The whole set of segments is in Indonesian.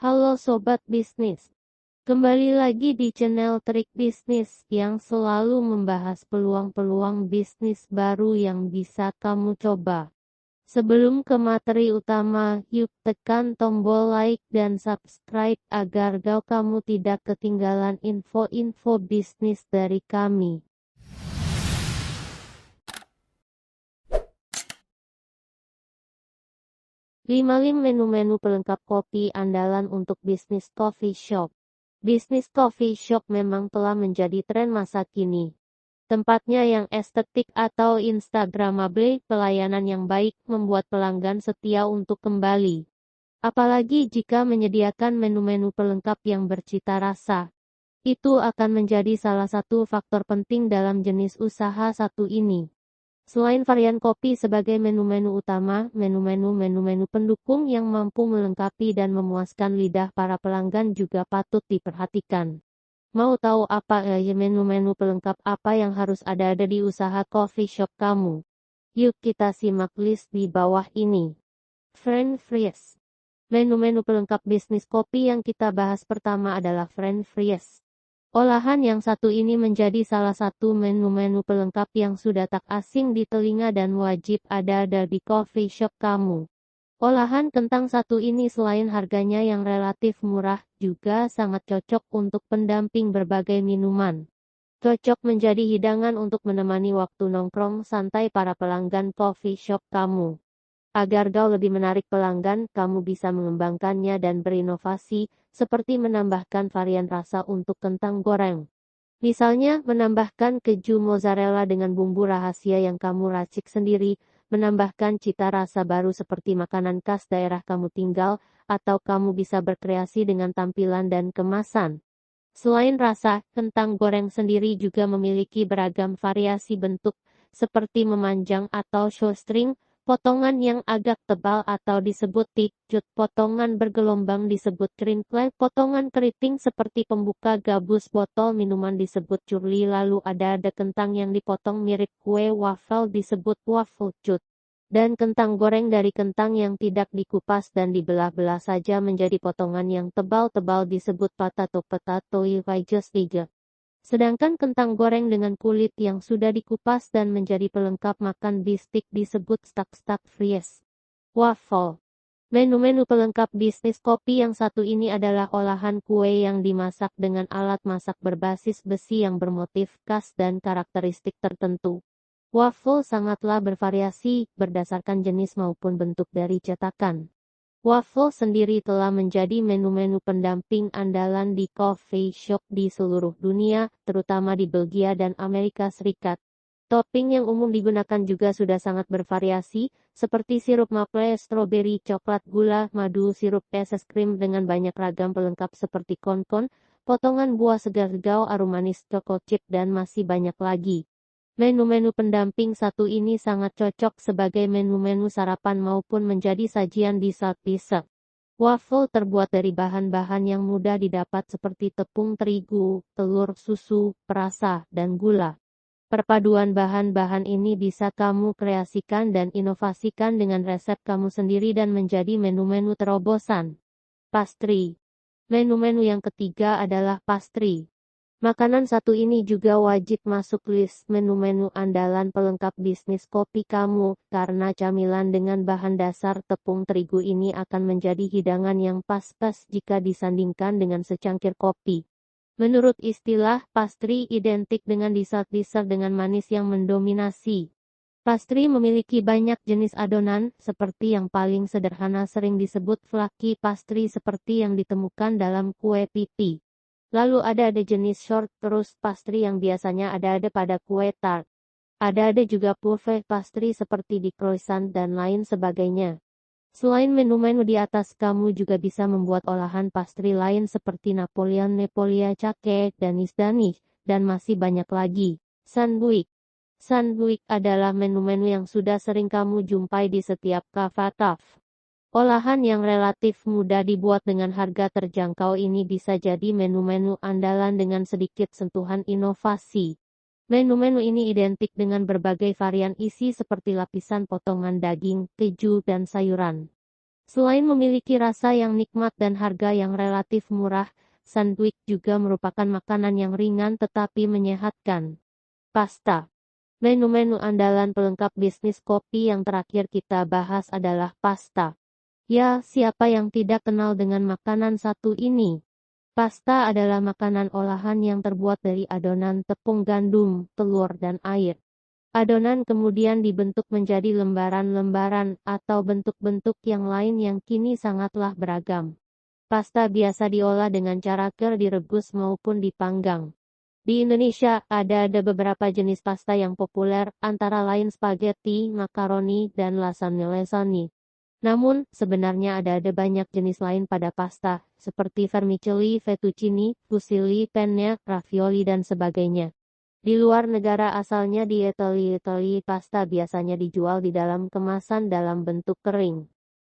Halo Sobat Bisnis, kembali lagi di channel Trik Bisnis yang selalu membahas peluang-peluang bisnis baru yang bisa kamu coba. Sebelum ke materi utama, yuk tekan tombol like dan subscribe agar kamu tidak ketinggalan info-info bisnis dari kami. 5 menu-menu pelengkap kopi andalan untuk bisnis coffee shop. Bisnis coffee shop memang telah menjadi tren masa kini. Tempatnya yang estetik atau instagramable, pelayanan yang baik membuat pelanggan setia untuk kembali. Apalagi jika menyediakan menu-menu pelengkap yang bercita rasa. Itu akan menjadi salah satu faktor penting dalam jenis usaha satu ini. Selain varian kopi sebagai menu-menu utama, menu-menu pendukung yang mampu melengkapi dan memuaskan lidah para pelanggan juga patut diperhatikan. Mau tahu apa menu-menu pelengkap apa yang harus ada di usaha coffee shop kamu? Yuk kita simak list di bawah ini. French fries. Menu-menu pelengkap bisnis kopi yang kita bahas pertama adalah French fries. Olahan yang satu ini menjadi salah satu menu-menu pelengkap yang sudah tak asing di telinga dan wajib ada di coffee shop kamu. Olahan kentang satu ini selain harganya yang relatif murah, juga sangat cocok untuk pendamping berbagai minuman. Cocok menjadi hidangan untuk menemani waktu nongkrong santai para pelanggan coffee shop kamu. Agar lebih menarik pelanggan, kamu bisa mengembangkannya dan berinovasi, seperti menambahkan varian rasa untuk kentang goreng. Misalnya, menambahkan keju mozzarella dengan bumbu rahasia yang kamu racik sendiri, menambahkan cita rasa baru seperti makanan khas daerah kamu tinggal, atau kamu bisa berkreasi dengan tampilan dan kemasan. Selain rasa, kentang goreng sendiri juga memiliki beragam variasi bentuk, seperti memanjang atau shoestring, potongan yang agak tebal atau disebut thick cut, potongan bergelombang disebut crinkle, potongan keriting seperti pembuka gabus botol minuman disebut curly, lalu ada kentang yang dipotong mirip kue waffle disebut waffle cut. Dan kentang goreng dari kentang yang tidak dikupas dan dibelah-belah saja menjadi potongan yang tebal-tebal disebut potato wedges tiga. Sedangkan kentang goreng dengan kulit yang sudah dikupas dan menjadi pelengkap makan bistik disebut stuck fries. Waffle. Menu-menu pelengkap bisnis kopi yang satu ini adalah olahan kue yang dimasak dengan alat masak berbasis besi yang bermotif khas dan karakteristik tertentu. Waffle sangatlah bervariasi berdasarkan jenis maupun bentuk dari cetakan. Waffle sendiri telah menjadi menu-menu pendamping andalan di coffee shop di seluruh dunia, terutama di Belgia dan Amerika Serikat. Topping yang umum digunakan juga sudah sangat bervariasi, seperti sirup maple, stroberi, coklat, gula, madu, sirup es krim dengan banyak ragam pelengkap seperti kon-kon, potongan buah segar, aroma manis, choco chip, dan masih banyak lagi. Menu-menu pendamping satu ini sangat cocok sebagai menu-menu sarapan maupun menjadi sajian di saat dessert. Waffle terbuat dari bahan-bahan yang mudah didapat seperti tepung terigu, telur, susu, perasa, dan gula. Perpaduan bahan-bahan ini bisa kamu kreasikan dan inovasikan dengan resep kamu sendiri dan menjadi menu-menu terobosan. Pastry. Menu-menu yang ketiga adalah pastry. Makanan satu ini juga wajib masuk list menu-menu andalan pelengkap bisnis kopi kamu, karena camilan dengan bahan dasar tepung terigu ini akan menjadi hidangan yang pas-pas jika disandingkan dengan secangkir kopi. Menurut istilah, pastry identik dengan dessert dengan manis yang mendominasi. Pastry memiliki banyak jenis adonan, seperti yang paling sederhana sering disebut flaky pastry seperti yang ditemukan dalam kue pipi. Lalu ada jenis short crust pastry yang biasanya ada pada kue tart. Ada juga buffet pastry seperti di croissant dan lain sebagainya. Selain menu-menu di atas, kamu juga bisa membuat olahan pastry lain seperti Napoleon cake, Danish, dan masih banyak lagi. Sandwich. Sandwich adalah menu-menu yang sudah sering kamu jumpai di setiap cafe. Olahan yang relatif mudah dibuat dengan harga terjangkau ini bisa jadi menu-menu andalan dengan sedikit sentuhan inovasi. Menu-menu ini identik dengan berbagai varian isi seperti lapisan potongan daging, keju, dan sayuran. Selain memiliki rasa yang nikmat dan harga yang relatif murah, sandwich juga merupakan makanan yang ringan tetapi menyehatkan. Pasta. Menu-menu andalan pelengkap bisnis kopi yang terakhir kita bahas adalah pasta. Ya, siapa yang tidak kenal dengan makanan satu ini? Pasta adalah makanan olahan yang terbuat dari adonan tepung gandum, telur, dan air. Adonan kemudian dibentuk menjadi lembaran-lembaran atau bentuk-bentuk yang lain yang kini sangatlah beragam. Pasta biasa diolah dengan cara direbus maupun dipanggang. Di Indonesia, ada beberapa jenis pasta yang populer, antara lain spaghetti, makaroni, dan lasagna. Namun, sebenarnya ada banyak jenis lain pada pasta, seperti vermicelli, fettuccine, fusilli, penne, ravioli, dan sebagainya. Di luar negara asalnya di Italia, pasta biasanya dijual di dalam kemasan dalam bentuk kering.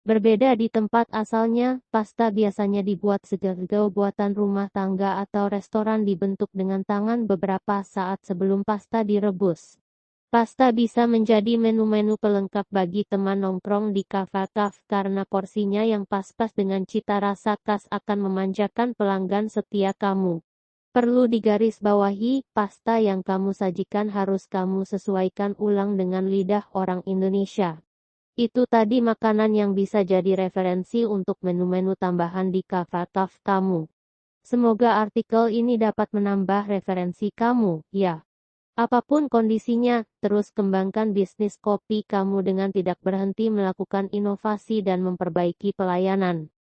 Berbeda di tempat asalnya, pasta biasanya dibuat sejauh buatan rumah tangga atau restoran dibentuk dengan tangan beberapa saat sebelum pasta direbus. Pasta bisa menjadi menu-menu pelengkap bagi teman nongkrong di kafe-kafe karena porsinya yang pas-pas dengan cita rasa khas akan memanjakan pelanggan setia kamu. Perlu digarisbawahi, pasta yang kamu sajikan harus kamu sesuaikan ulang dengan lidah orang Indonesia. Itu tadi makanan yang bisa jadi referensi untuk menu-menu tambahan di kafe-kafe kamu. Semoga artikel ini dapat menambah referensi kamu, ya. Apapun kondisinya, terus kembangkan bisnis kopi kamu dengan tidak berhenti melakukan inovasi dan memperbaiki pelayanan.